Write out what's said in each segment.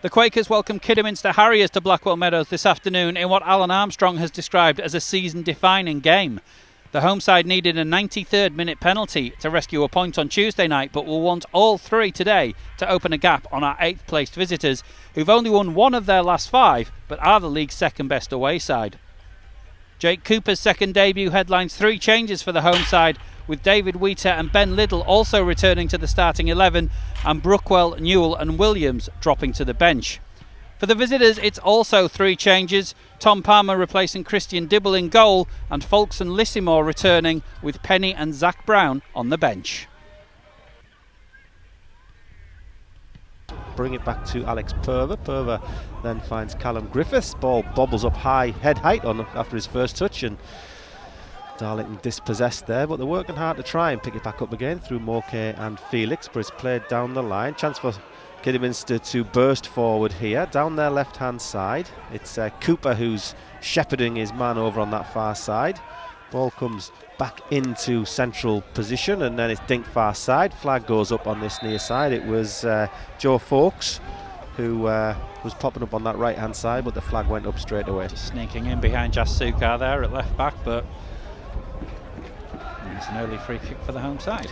The Quakers welcome Kidderminster Harriers to Blackwell Meadows this afternoon in what Alan Armstrong has described as a season-defining game. The home side needed a 93rd minute penalty to rescue a point on Tuesday night, but will want all three today to open a gap on our 8th placed visitors, who've only won one of their last 5, but are the league's second best away side. Jake Cooper's second debut headlines 3 changes for the home side, with David Wheater and Ben Liddell also returning to the starting 11, and Brookwell, Newell and Williams dropping to the bench. For the visitors, it's also 3 changes: Tom Palmer replacing Christian Dibble in goal, and Folks and Lissimore returning, with Penny and Zach Brown on the bench. Bring it back to Alex Purver. Purver then finds Callum Griffiths. Ball bobbles up high, head height on after his first touch, and Darlington dispossessed there, but they're working hard to try and pick it back up again through Morkay and Felix, but it's played down the line. Chance for Kidderminster to burst forward here, down their left-hand side. It's Cooper who's shepherding his man over on that far side. Ball comes back into central position, and then it's dinked far side. Flag goes up on this near side. It was Joe Folks who was popping up on that right-hand side, but the flag went up straight away. Just sneaking in behind Jas Sukar there at left back, but it's an early free kick for the home side.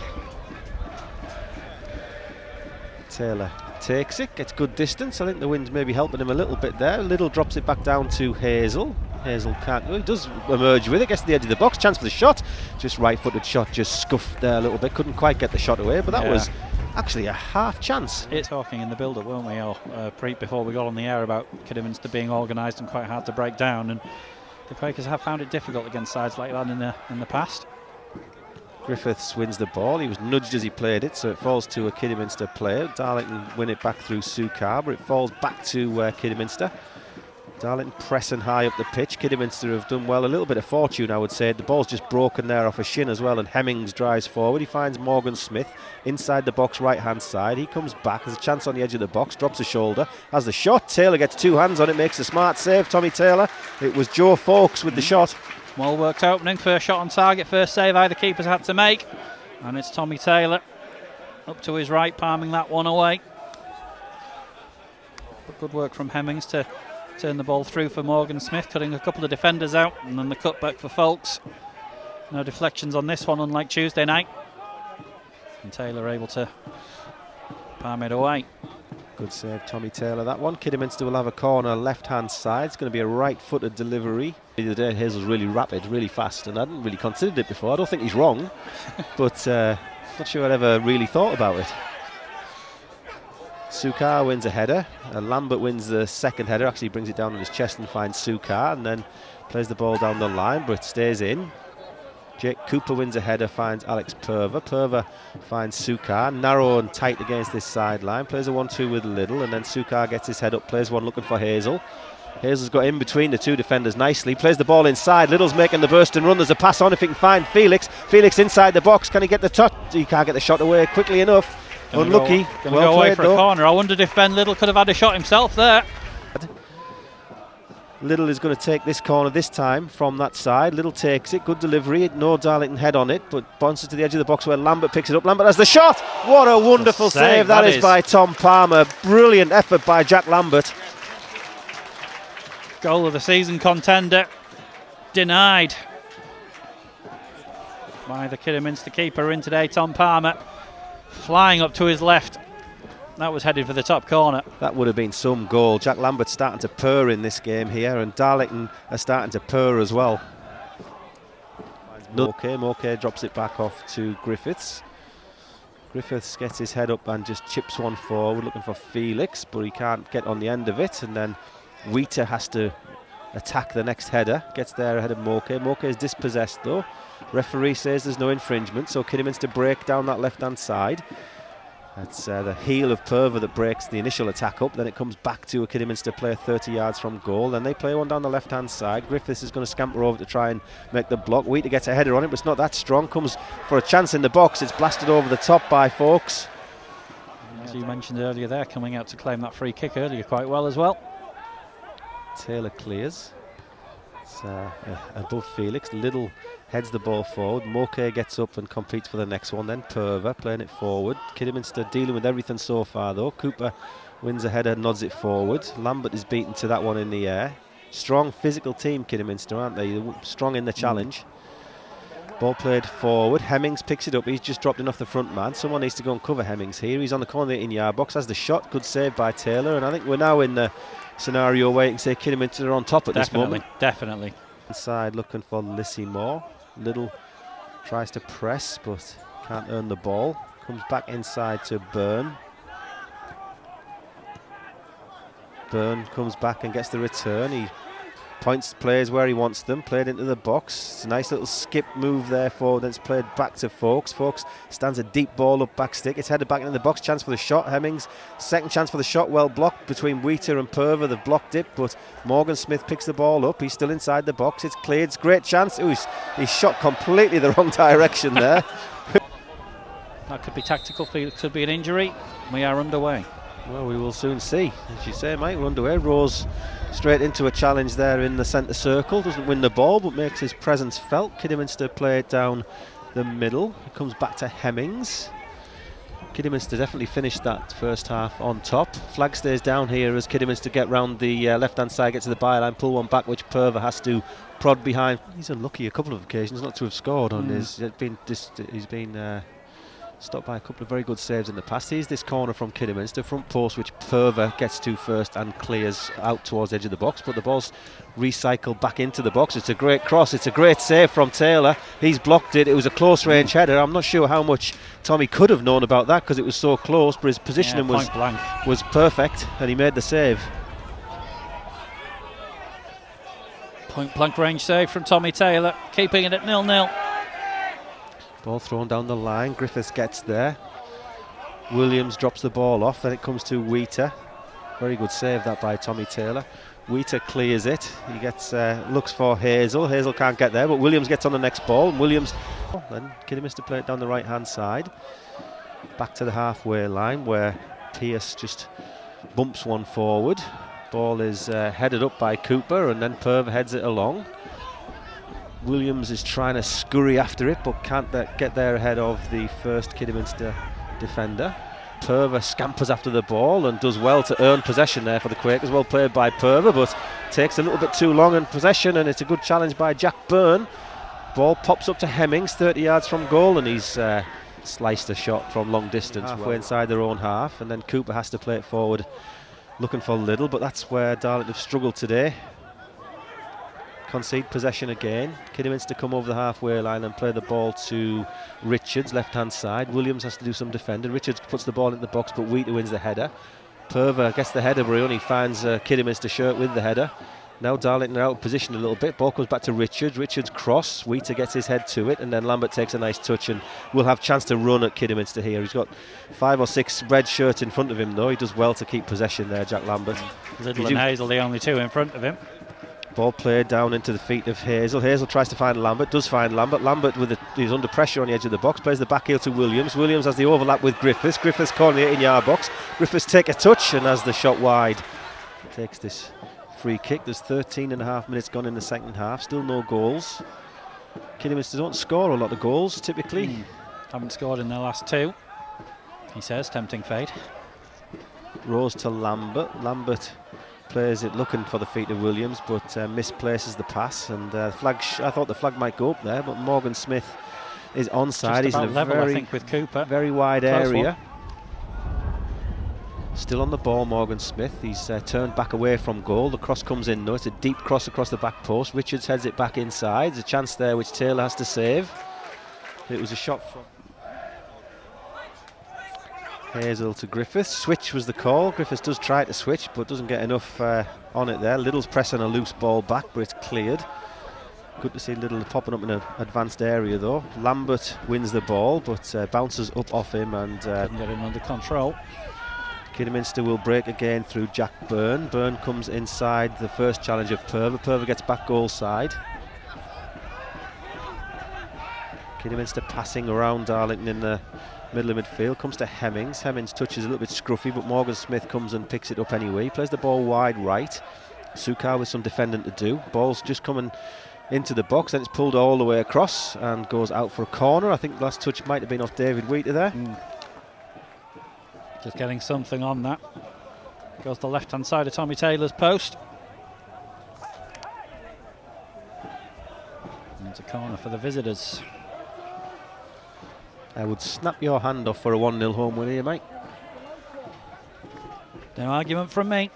Taylor takes it, gets good distance. I think the wind's maybe helping him a little bit there. Liddell drops it back down to Hazel. Hazel can't go, he does emerge with it, gets to the edge of the box, chance for the shot. Just right-footed shot, just scuffed there a little bit, couldn't quite get the shot away, but that was actually a half chance. It's talking in the build-up, weren't we, all before we got on the air, about Kidderminster being organised and quite hard to break down, and the Quakers have found it difficult against sides like that in the past. Griffiths wins the ball. He was nudged as he played it, so it falls to a Kidderminster player. Darlington win it back through Sukar, but it falls back to Kidderminster. Darlington pressing high up the pitch. Kidderminster have done well, a little bit of fortune I would say. The ball's just broken there off a shin as well, and Hemmings drives forward. He finds Morgan Smith inside the box right hand side. He comes back, there's a chance on the edge of the box, drops a shoulder, has the shot. Taylor gets 2 hands on it, makes a smart save. Tommy Taylor. It was Joe Folks with the shot. Well worked opening, first shot on target, first save either keepers had to make, and it's Tommy Taylor up to his right, palming that one away. But good work from Hemmings to turn the ball through for Morgan Smith, cutting a couple of defenders out, and then the cutback for Folks. No deflections on this one, unlike Tuesday night, and Taylor able to palm it away. Good save, Tommy Taylor, that one. Kidderminster will have a corner left-hand side. It's going to be a right-footed delivery. The other day, Hazel's really rapid, really fast, and I hadn't really considered it before. I don't think he's wrong, but not sure I'd ever really thought about it. Sukar wins a header. Lambert wins the second header, actually brings it down on his chest and finds Sukar, and then plays the ball down the line, but it stays in. Jake Cooper wins a header, finds Alex Purver. Purver finds Sukar, narrow and tight against this sideline. Plays a 1-2 with Liddell, and then Sukar gets his head up, plays one looking for Hazel. Hazel's got in between the 2 defenders nicely, plays the ball inside. Liddell's making the burst and run. There's a pass on if he can find Felix. Felix inside the box. Can he get the touch? He can't get the shot away quickly enough. Unlucky. Going to go away for a corner. I wondered if Ben Liddell could have had a shot himself there. Liddell is going to take this corner this time from that side. Liddell takes it, good delivery, no Darlington head on it, but bounces to the edge of the box where Lambert picks it up. Lambert has the shot! What a wonderful save that is by Tom Palmer. Brilliant effort by Jack Lambert. Goal of the season contender denied by the Kidderminster keeper in today, Tom Palmer. Flying up to his left. That was headed for the top corner. That would have been some goal. Jack Lambert's starting to purr in this game here, and Darlington are starting to purr as well. Morkay drops it back off to Griffiths. Griffiths gets his head up and just chips one forward, looking for Felix, but he can't get on the end of it, and then Wheater has to attack the next header. Gets there ahead of Morkay. Morkay is dispossessed though. Referee says there's no infringement, so Kidderminster break down that left-hand side. That's the heel of Purver that breaks the initial attack up. Then it comes back to a Kidderminster player 30 yards from goal. Then they play one down the left-hand side. Griffiths is going to scamper over to try and make the block. Wheater gets a header on it, but it's not that strong. Comes for a chance in the box. It's blasted over the top by Folks. As you mentioned earlier there, coming out to claim that free kick earlier quite well as well. Taylor clears. It's above Felix. Liddell heads the ball forward. Morkay gets up and competes for the next one. Then Purver playing it forward. Kidderminster dealing with everything so far though. Cooper Wins a header, nods it forward. Lambert is beaten to that one in the air. Strong physical team, Kidderminster, aren't they? They're strong in the challenge. Ball played forward. Hemmings picks it up. He's just dropped in off the front man. Someone needs to go and cover Hemmings here. He's on the corner in yard box. Has the shot. Good save by Taylor. And I think we're now in the scenario where you can say Kidderminster are on top at this moment. Definitely. Inside looking for Lissy Moore. Little tries to press but can't earn the ball. Comes back inside to Byrne. Byrne comes back and gets the return. He points players where he wants them. Played into the box. It's a nice little skip move there forward. Then it's played back to Folks. Folks stands a deep ball up back stick. It's headed back into the box. Chance for the shot. Hemmings. Second chance for the shot. Well blocked between Wheater and Purver. They've blocked it, but Morgan Smith picks the ball up. He's still inside the box. It's cleared. It's great chance. Ooh, he's shot completely the wrong direction there. That could be tactical. It could be an injury. We are underway. Well, we will soon see. As you say, Mike, we're underway. Rose straight into a challenge there in the centre circle. Doesn't win the ball, but makes his presence felt. Kidderminster play it down the middle. It comes back to Hemmings. Kidderminster definitely finished that first half on top. Flag stays down here as Kidderminster get round the left-hand side, get to the byline, pull one back, which Purver has to prod behind. He's unlucky a couple of occasions not to have scored on his. He's been stopped by a couple of very good saves in the past. Here's this corner from Kidderminster, front post, which Purver gets to first and clears out towards the edge of the box, but the ball's recycled back into the box. It's a great cross. It's a great save from Taylor. He's blocked it. It was a close range header. I'm not sure how much Tommy could have known about that because it was so close, but his positioning was perfect and he made the save. Point blank range save from Tommy Taylor, keeping it at 0-0. Ball thrown down the line. Griffiths gets there. Williams drops the ball off. Then it comes to Wheater. Very good save that by Tommy Taylor. Wheater clears it. He gets looks for Hazel. Hazel can't get there, but Williams gets on the next ball. Williams. Then Kidderminster play it down the right hand side. Back to the halfway line where Pearce just bumps one forward. Ball is headed up by Cooper and then Purver heads it along. Williams is trying to scurry after it but can't get there ahead of the first Kidderminster defender. Purver scampers after the ball and does well to earn possession there for the Quakers. Well played by Purver, but takes a little bit too long in possession, and it's a good challenge by Jack Byrne. Ball pops up to Hemmings 30 yards from goal, and he's sliced a shot from long distance halfway inside their own half, and then Cooper has to play it forward looking for Little, but that's where Darlington have struggled today. Concede possession again. Kidderminster come over the halfway line and play the ball to Richards, left hand side. Williams has to do some defending. Richards puts the ball in the box, but Wheater wins the header. Purver gets the header, but he only finds Kidderminster shirt with the header. Now Darlington are out of position a little bit. Ball comes back to Richards. Richards cross. Wheater gets his head to it, and then Lambert takes a nice touch and will have chance to run at Kidderminster here. He's got 5 or 6 red shirts in front of him, though. He does well to keep possession there, Jack Lambert. Little and Hazel, the only two in front of him. Ball played down into the feet of Hazel. Hazel tries to find Lambert, does find Lambert. Lambert he's under pressure on the edge of the box, plays the back heel to Williams. Williams has the overlap with Griffiths. Griffiths corner the 18-yard box. Griffiths take a touch and has the shot wide. Takes this free kick. There's 13.5 minutes gone in the second half. Still no goals. Kidderminster don't score a lot of goals typically. Haven't scored in their last 2. He says, tempting fate. Rose to Lambert. Lambert plays it looking for the feet of Williams, but misplaces the pass, and I thought the flag might go up there, but Morgan Smith is onside. He's in a level, I think, with Cooper. Very wide area. Still on the ball, Morgan Smith. He's turned back away from goal. The cross comes in though. It's a deep cross across the back post. Richards heads it back inside. There's a chance there which Taylor has to save. It was a shot from Hazel to Griffiths. Switch was the call. Griffiths does try to switch but doesn't get enough on it there. Little's pressing a loose ball back, but it's cleared. Good to see Little popping up in an advanced area though. Lambert wins the ball but bounces up off him and couldn't get him under control. Kidderminster will break again through Jack Byrne. Byrne comes inside the first challenge of Purver. Purver gets back goal side. Kidderminster passing around Darlington in the middle of midfield, comes to Hemmings. Hemmings touches a little bit scruffy, but Morgan Smith comes and picks it up anyway. He plays the ball wide right. Sukar with some defending to do. Ball's just coming into the box, then it's pulled all the way across and goes out for a corner. I think last touch might have been off David Wheater there. Just getting something on that. Goes the left-hand side of Tommy Taylor's post. And it's a corner for the visitors. I would snap your hand off for a 1-0 home win here, mate. No argument from me.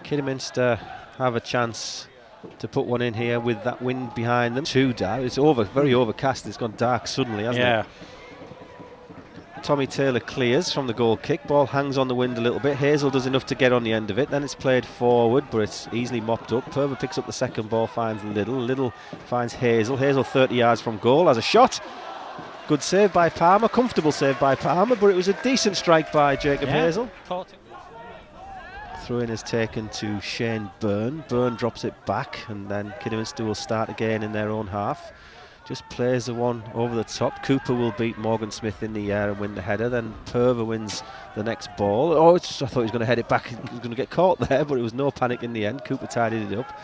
Kidderminster have a chance to put one in here with that wind behind them. Too dark. It's very overcast. It's gone dark suddenly, hasn't it? Tommy Taylor clears from the goal kick. Ball hangs on the wind a little bit. Hazel does enough to get on the end of it. Then it's played forward, but it's easily mopped up. Purver picks up the second ball, finds Little. Little finds Hazel. Hazel 30 yards from goal has a shot. Good save by Palmer. Comfortable save by Palmer, but it was a decent strike by Jacob Hazel. Caught it. Throw-in is taken to Shane Byrne. Byrne drops it back, and then Kidderminster will start again in their own half. Just plays the one over the top. Cooper will beat Morgan Smith in the air and win the header. Then Purver wins the next ball. I thought he was going to head it back. He was going to get caught there, but it was no panic in the end. Cooper tidied it up.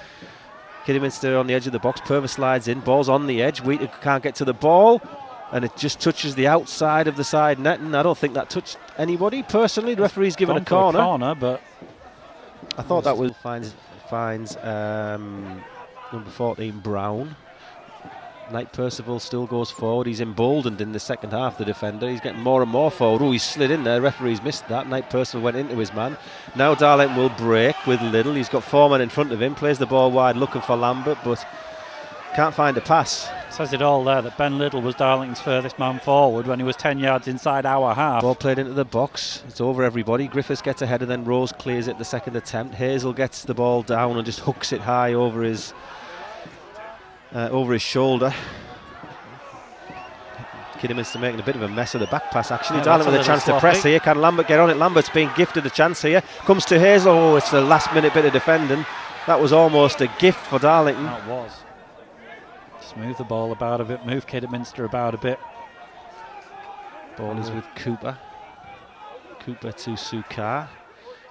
Kidderminster on the edge of the box. Purver slides in. Ball's on the edge. Wheater can't get to the ball, and it just touches the outside of the side net. And I don't think that touched anybody personally. The referee's given a corner. But I thought that was finds number 14 Brown. Knight Percival still goes forward. He's emboldened in the second half, the defender. He's getting more and more forward. Oh, he's slid in there. Referee's missed that. Knight Percival went into his man. Now Darlington will break with Little. He's got 4 men in front of him. Plays the ball wide looking for Lambert, but can't find a pass. Says it all there that Ben Little was Darlington's furthest man forward when he was 10 yards inside our half. Ball played into the box. It's over everybody. Griffiths gets ahead and then Rose clears it the second attempt. Hazel gets the ball down and just hooks it high over his shoulder. Kidderminster making a bit of a mess of the back pass actually. Darlington with a chance to press here. Can Lambert get on it? Lambert's being gifted a chance here. Comes to Hazel. Oh, it's the last minute bit of defending. That was almost a gift for Darlington. That was. Just move the ball about a bit. Move Kidderminster about a bit. Ball is with Cooper. Cooper to Sukar.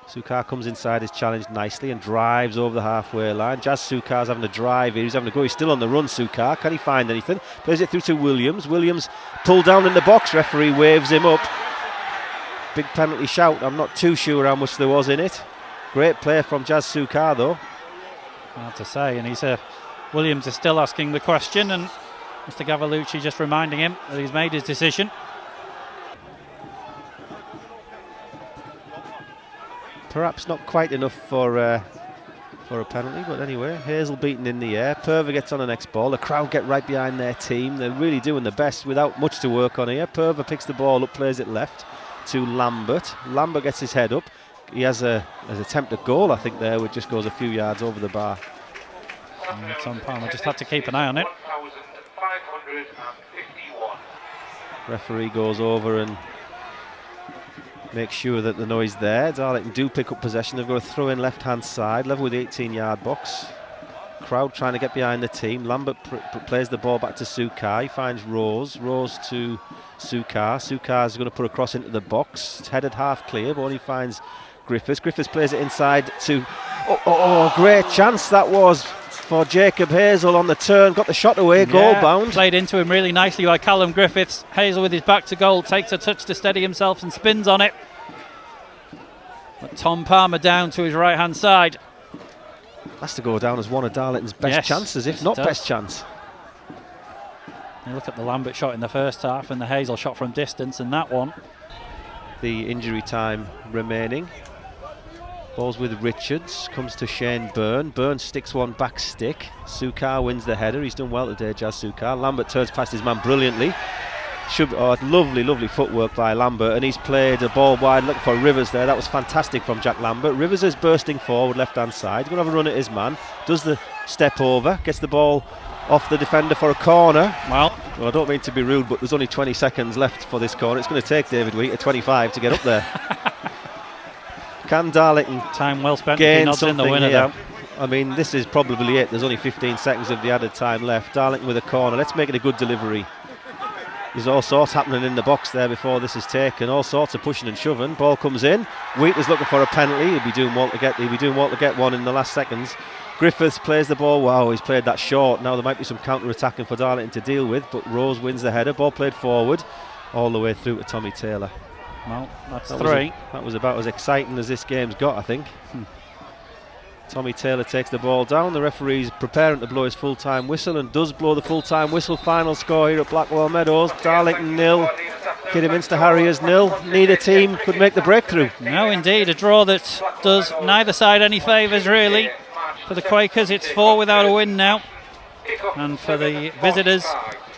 Sukar comes inside his challenge nicely and drives over the halfway line. Jazz Sukar's having a drive here. He's having a go. He's still on the run, Sukar. Can he find anything? Plays it through to Williams. Williams pulled down in the box. Referee waves him up. Big penalty shout. I'm not too sure how much there was in it. Great play from Jazz Sukar though. Hard to say. And Williams is still asking the question, and Mr. Gavalucci just reminding him that he's made his decision. Perhaps not quite enough for a penalty, but anyway, Hazel beaten in the air. Purver gets on the next ball. The crowd get right behind their team. They're really doing the best without much to work on here. Purver picks the ball up, plays it left to Lambert. Lambert gets his head up. He has an attempt at goal, I think, there, which just goes a few yards over the bar. Tom Palmer just had to keep an eye on it. Referee goes over and make sure that the noise there. Darlington do pick up possession. They've got a throw in left hand side, level with the 18-yard box. Crowd trying to get behind the team. Lambert plays the ball back to Sukar. He finds Rose to Sukar. Sukar's going to put a cross into the box. It's headed half clear, but only finds Griffiths. Griffiths plays it inside to great chance that was for Jacob Hazel on the turn. Got the shot away, goal bound. Played into him really nicely by Callum Griffiths. Hazel with his back to goal takes a touch to steady himself and spins on it. But Tom Palmer down to his right hand side. Has to go down as one of Darlington's best chances, if not best chance. You look at the Lambert shot in the first half and the Hazel shot from distance, and that one. The injury time remaining. Ball's with Richards, comes to Shane Byrne. Byrne sticks one back stick. Sukar wins the header. He's done well today, Jazz Sukar. Lambert turns past his man brilliantly. Lovely footwork by Lambert, and he's played a ball wide looking for Rivers there. That was fantastic from Jack Lambert. Rivers is bursting forward left hand side. He's going to have a run at his man. Does the step over, gets the ball off the defender for a corner. Well, I don't mean to be rude, but there's only 20 seconds left for this corner. It's going to take David Wheater 25 to get up there. Can Darlington time well spent gain something in the winner here? I mean, this is probably it. There's only 15 seconds of the added time left. Darlington with a corner. Let's make it a good delivery. There's all sorts happening in the box there before this is taken. All sorts of pushing and shoving. Ball comes in. Wheater's looking for a penalty. He'll be doing well to get one in the last seconds. Griffiths plays the ball. Wow, he's played that short. Now there might be some counter-attacking for Darlington to deal with, but Rose wins the header. Ball played forward all the way through to Tommy Taylor. Well, that's three. That was about as exciting as this game's got, I think. Tommy Taylor takes the ball down. The referee's preparing to blow his full-time whistle and does blow the full-time whistle. Final score here at Blackwell Meadows. Darlington 0, Kidderminster Harriers 0. Neither team could make the breakthrough. No, indeed. A draw that does neither side any favours, really. For the Quakers, it's 4 without a win now. And for the visitors,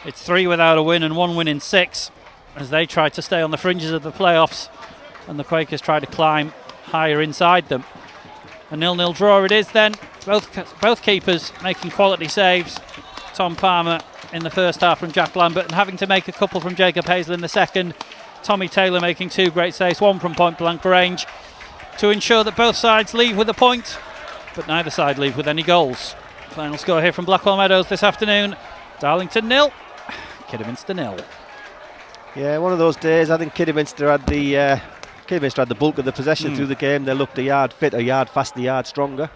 it's 3 without a win and 1 win in 6, as they try to stay on the fringes of the playoffs and the Quakers try to climb higher inside them. A 0-0 draw it is then. Both keepers making quality saves. Tom Palmer in the first half from Jack Lambert and having to make a couple from Jacob Hazel in the second. Tommy Taylor making 2 great saves, 1 from point blank range, to ensure that both sides leave with a point, but neither side leave with any goals. Final score here from Blackwell Meadows this afternoon: Darlington 0, Kidderminster 0. Yeah, one of those days. I think Kidderminster had the bulk of the possession through the game. They looked a yard fit, a yard faster, a yard stronger.